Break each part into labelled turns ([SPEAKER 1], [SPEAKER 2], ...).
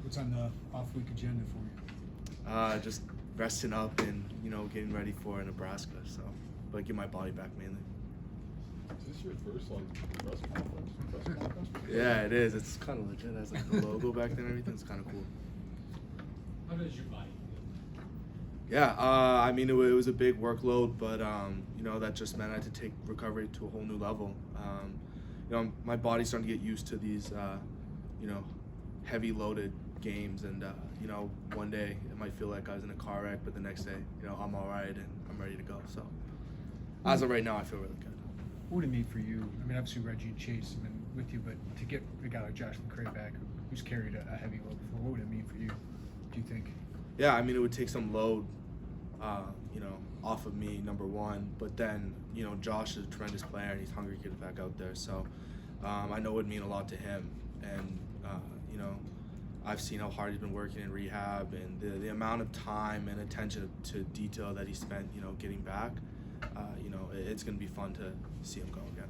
[SPEAKER 1] What's on the off-week agenda for you?
[SPEAKER 2] Just resting up and getting ready for Nebraska. So, but get my body back mainly.
[SPEAKER 3] Is this your first press conference?
[SPEAKER 2] Yeah, it is. It's kind of legit. It has the logo back there and everything. It's kind of cool.
[SPEAKER 4] How does your body feel?
[SPEAKER 2] Yeah, I mean, it was a big workload, but that just meant I had to take recovery to a whole new level. My body's starting to get used to these, heavy loaded games, and one day it might feel like I was in a car wreck, but the next day, I'm all right and I'm ready to go. So, as of right now, I feel really good.
[SPEAKER 1] What would it mean for you? I mean, obviously Reggie and Chase have been with you, but to get a guy like Josh McCray back, who's carried a heavy load before, what would it mean for you, do you think?
[SPEAKER 2] Yeah, I mean, it would take some load, off of me, number one. But then, Josh is a tremendous player and he's hungry to get back out there. So I know it would mean a lot to him. And, I've seen how hard he's been working in rehab, and the amount of time and attention to detail that he spent, getting back. It's going to be fun to see him go again.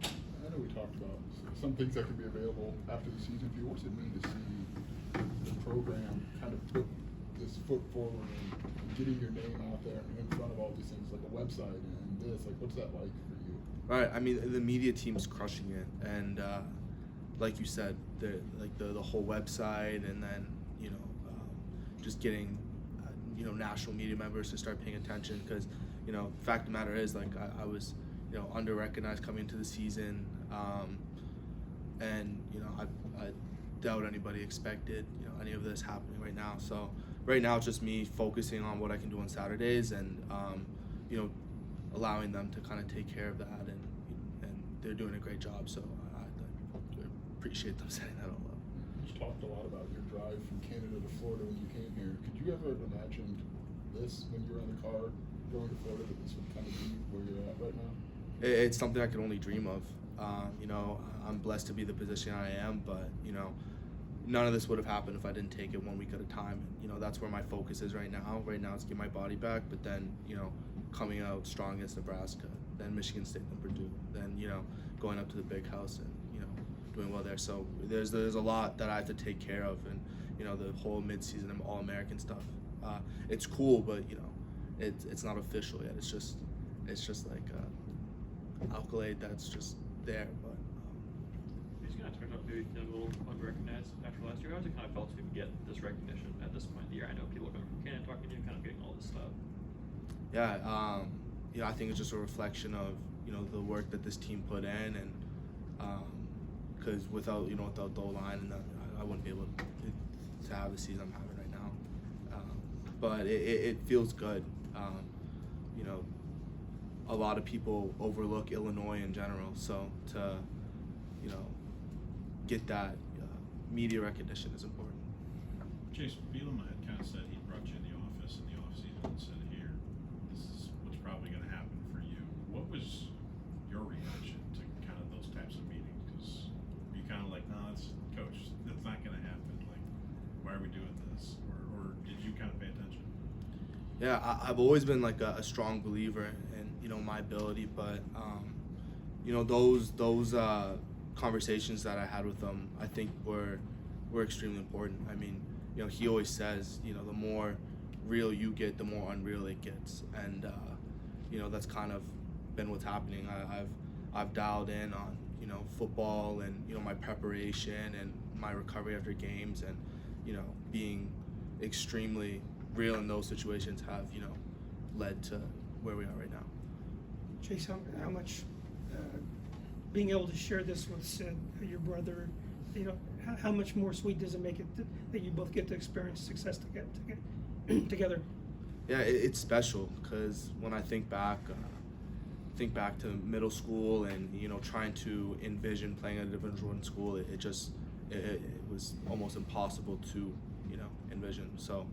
[SPEAKER 3] I know we talked about some things that could be available after the season. For you, what's it mean to see the program kind of put this foot forward and getting your name out there in front of all these things, like a website and this? Like, what's that like for you?
[SPEAKER 2] Right. I mean, the media team's crushing it, and like you said, the whole website, and then just getting national media members to start paying attention, because fact of the matter is, I was under recognized coming into the season, and I doubt anybody expected any of this happening right now. So right now it's just me focusing on what I can do on Saturdays, and allowing them to kind of take care of that, and they're doing a great job. So I appreciate them setting that all up.
[SPEAKER 3] You talked a lot about your drive from Canada to Florida when you came here. Could you ever have imagined this when you were in the car going to Florida, that this would kind of be where you're at right now?
[SPEAKER 2] It's something I could only dream of. I'm blessed to be the position I am, but none of this would have happened if I didn't take it 1 week at a time. That's where my focus is right now. Right now, it's get my body back, but then coming out strong against Nebraska, then Michigan State, then Purdue, then going up to the big house and doing well there. So there's a lot that I have to take care of, and the whole midseason and All-American stuff. It's cool, but it's not official yet. It's just like accolade that's just there. But
[SPEAKER 5] he's gonna turn out maybe feeling a little unrecognized after last year. How does it kind of felt to get this recognition at this point in the year? I know people are coming from Canada talking to you, kind of getting all this stuff.
[SPEAKER 2] Yeah, I think it's just a reflection of the work that this team put in, and because without the O-line, and I wouldn't be able to have the season I'm having right now. But it feels good. A lot of people overlook Illinois in general, so to get that media recognition is important.
[SPEAKER 6] Chase, Bielema had kind of said he brought you in the office in the offseason and said, here, this is what's probably going to happen for you. What was your reaction to kind of those types of meetings? Because you kind of like, no, coach, that's not going to happen. Like, why are we doing this? Or did you kind of pay attention?
[SPEAKER 2] Yeah, I've always been like a strong believer in my ability, but those conversations that I had with him, I think were extremely important. I mean, he always says, the more real you get, the more unreal it gets, and that's kind of been what's happening. I've dialed in on football and my preparation and my recovery after games, and being extremely real in those situations have led to where we are right now.
[SPEAKER 7] Chase, how much being able to share this with Sid, your brother, how much more sweet does it make it that you both get to experience success together?
[SPEAKER 2] Yeah, it's special, because when I think back to middle school and trying to envision playing at a Division I school, it was almost impossible to envision. So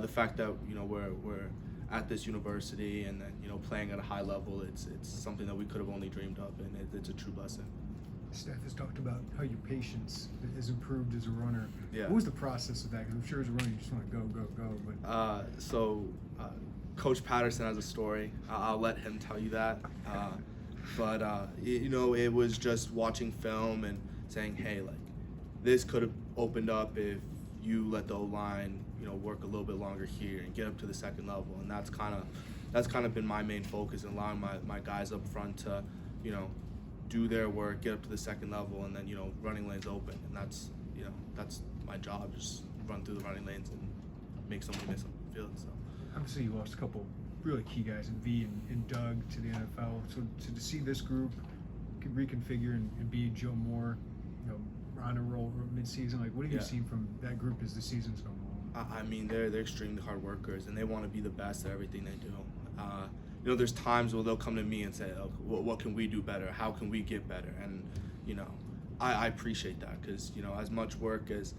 [SPEAKER 2] the fact that we're at this university and then playing at a high level, it's something that we could have only dreamed of, and it's a true blessing.
[SPEAKER 1] Staff has talked about how your patience has improved as a runner.
[SPEAKER 2] Yeah.
[SPEAKER 1] What was the process of that? Because I'm sure as a runner you just want to go. But
[SPEAKER 2] Coach Patterson has a story. I'll let him tell you that. But it was just watching film and saying, hey, like, this could have opened up if you let the O-line, work a little bit longer here and get up to the second level. And that's kind of been my main focus, in allowing my guys up front to, do their work, get up to the second level, and then, running lanes open. And that's my job, just run through the running lanes and make somebody miss on the field. So
[SPEAKER 1] Obviously, you lost a couple really key guys in V and Doug to the NFL. So to see this group reconfigure and be Joe Moore, on a roll mid-season, like what have you seen from that group as the season's going along?
[SPEAKER 2] I mean, they're extremely hard workers, and they want to be the best at everything they do. There's times where they'll come to me and say, oh, what can we do better? How can we get better? And, I appreciate that, because, as much work as,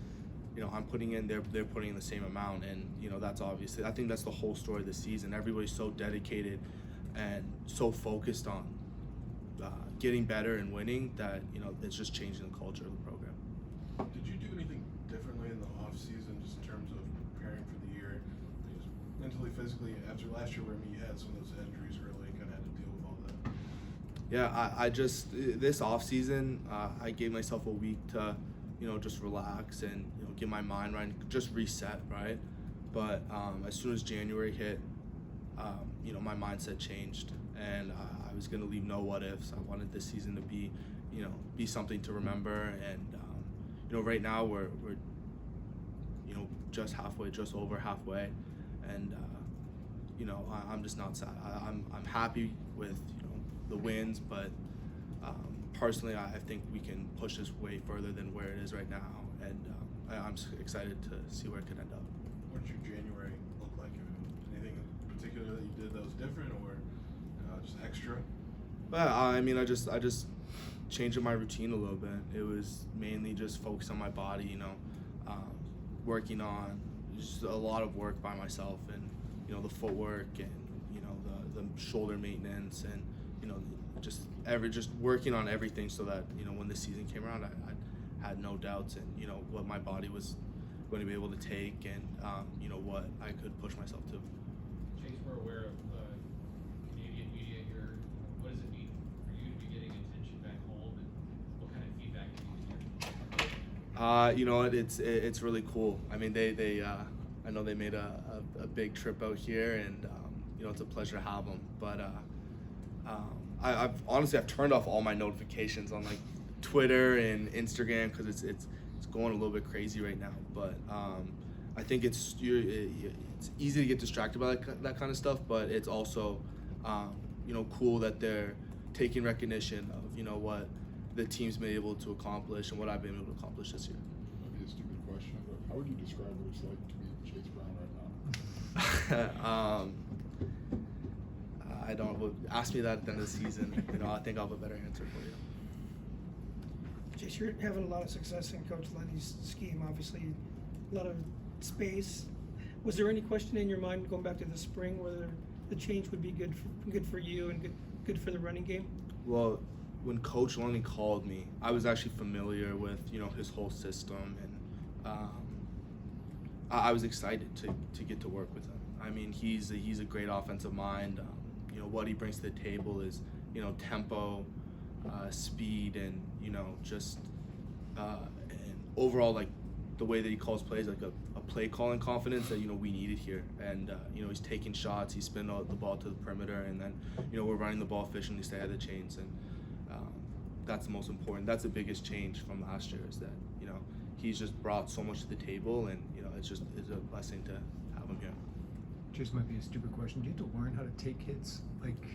[SPEAKER 2] I'm putting in, they're putting in the same amount. And, that's obviously, I think that's the whole story of the season. Everybody's so dedicated and so focused on getting better and winning that, it's just changing the culture of the program.
[SPEAKER 8] Did you do anything differently in the off season, just in terms of preparing for the year, just mentally, physically? After last year, where you had some of those injuries early and kind of had to deal with all that.
[SPEAKER 2] Yeah, I just this off season, I gave myself a week to, just relax and get my mind right, just reset, right. But as soon as January hit, my mindset changed, and I was gonna leave no what ifs. I wanted this season to be, be something to remember. And right now we're just over halfway, and I'm just not sad. I'm happy with the wins, but personally I think we can push this way further than where it is right now, and I'm excited to see where it could end up.
[SPEAKER 8] What did your January look like? Anything in particular that you did that was different, or just extra?
[SPEAKER 2] But I mean, I just changing my routine a little bit. It was mainly just focus on my body, working on just a lot of work by myself, and the footwork, and the shoulder maintenance, and just working on everything, so that when the season came around, I had no doubts in what my body was going to be able to take, and what I could push myself to.
[SPEAKER 4] Chase, we're aware of Canadian media here. What does it mean for you to be getting attention back home, and what kind of feedback do you hear?
[SPEAKER 2] It's really cool. I mean, they I know they made a big trip out here, and it's a pleasure to have them. But I've honestly turned off all my notifications on like Twitter and Instagram, because it's going a little bit crazy right now. But I think it's easy to get distracted by that kind of stuff, but it's also cool that they're taking recognition of what the team's been able to accomplish and what I've been able to accomplish this year.
[SPEAKER 3] Might be a stupid question, but how would you describe what it's like to be Chase Brown right now?
[SPEAKER 2] I don't. Ask me that at the end of the season. I think I'll have a better answer for you.
[SPEAKER 7] Chase, you're having a lot of success in Coach Lenny's scheme, obviously, a lot of space. Was there any question in your mind going back to the spring whether the change would be good for you and good for the running game?
[SPEAKER 2] Well, when Coach Lenny called me, I was actually familiar with his whole system, and I was excited to get to work with him. I mean, he's a great offensive mind. What he brings to the table is tempo, speed, and and overall, like, the way that he calls plays, like a play calling confidence that we needed here. And he's taking shots, he's spinning the ball to the perimeter, and then we're running the ball efficiently, stay ahead of the chains, and that's the most important. That's the biggest change from last year, is that he's just brought so much to the table, and it's a blessing to have him here.
[SPEAKER 1] Just might be a stupid question. Do you have to learn how to take hits? Like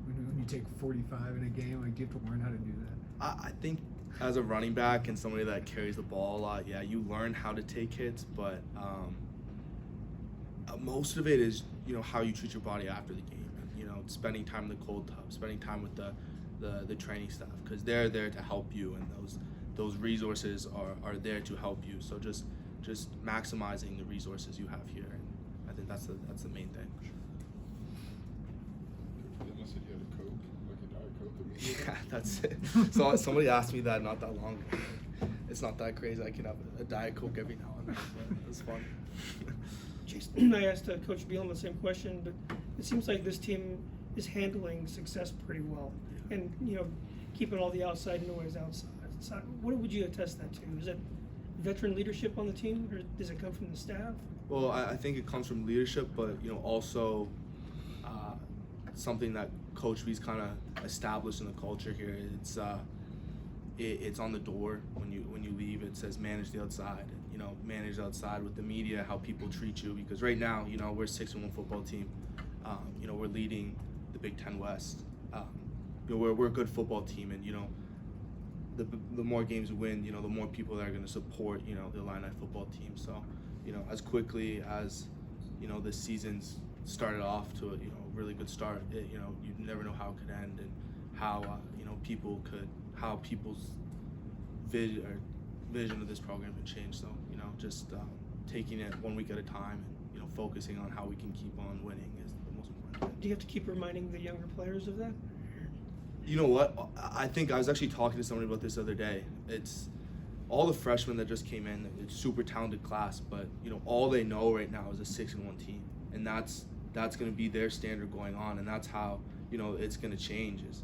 [SPEAKER 1] when you take 45 in a game, like do you have to learn how to do that?
[SPEAKER 2] I think as a running back and somebody that carries the ball a lot, yeah, you learn how to take hits, but most of it is how you treat your body after the game, and spending time in the cold tub, spending time with the training staff, because they're there to help you, and those resources are there to help you. So just maximizing the resources you have here, and I think that's the main thing.
[SPEAKER 3] Dennis said you had a Coke, like a Diet Coke immediately.
[SPEAKER 2] Yeah, that's it. So somebody asked me that not that long ago. It's not that crazy. I can have a Diet Coke every now and then, but it's fun.
[SPEAKER 7] Jason, I asked Coach Bielema the same question, but it seems like this team is handling success pretty well, and keeping all the outside noise outside. So what would you attest that to? Is it veteran leadership on the team, or does it come from the staff?
[SPEAKER 2] Well, I think it comes from leadership, but also something that Coach V's kind of established in the culture here. It's on the door when you leave. It says manage the outside. Manage outside with the media, how people treat you. Because right now, we're a 6-1 football team. We're leading the Big Ten West. We're a good football team, and the more games we win, the more people that are going to support the Illini football team. So, as quickly as this season's started off to a really good start, you never know how it could end, and how people's vision of this program can change. So just taking it 1 week at a time, and focusing on how we can keep on winning is the most important thing.
[SPEAKER 7] Do you have to keep reminding the younger players of that?
[SPEAKER 2] You know what? I think I was actually talking to somebody about this the other day. It's all the freshmen that just came in. It's super talented class, but all they know right now is a 6-1 team, and that's going to be their standard going on, and that's how it's going to change. Is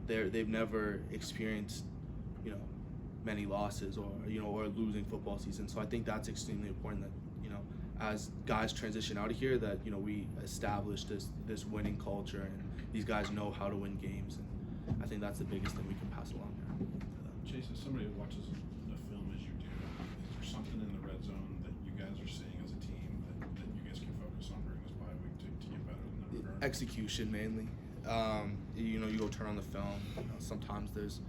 [SPEAKER 2] they've never experienced many losses or or a losing football season. So I think that's extremely important that as guys transition out of here, that we establish this winning culture, and these guys know how to win games, and I think that's the biggest thing we can pass along there.
[SPEAKER 6] Chase, as somebody who watches the film as you do, is there something in the red zone that you guys are seeing as a team that you guys can focus on during this bye week to get better than that regard?
[SPEAKER 2] Execution mainly. You go turn on the film. Sometimes there's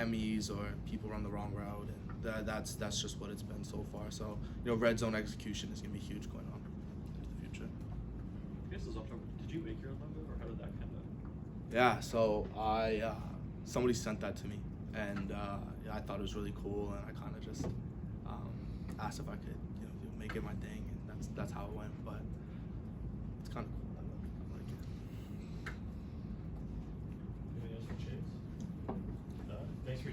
[SPEAKER 2] MEs or people run the wrong route, and that's just what it's been so far. So red zone execution is gonna be huge going on into the future.
[SPEAKER 5] I guess it's October. Did you make your own logo, or how did that kind of?
[SPEAKER 2] Yeah. So somebody sent that to me, and I thought it was really cool, and I kind of just asked if I could make it my thing, and that's how it went. But it's kind of cool.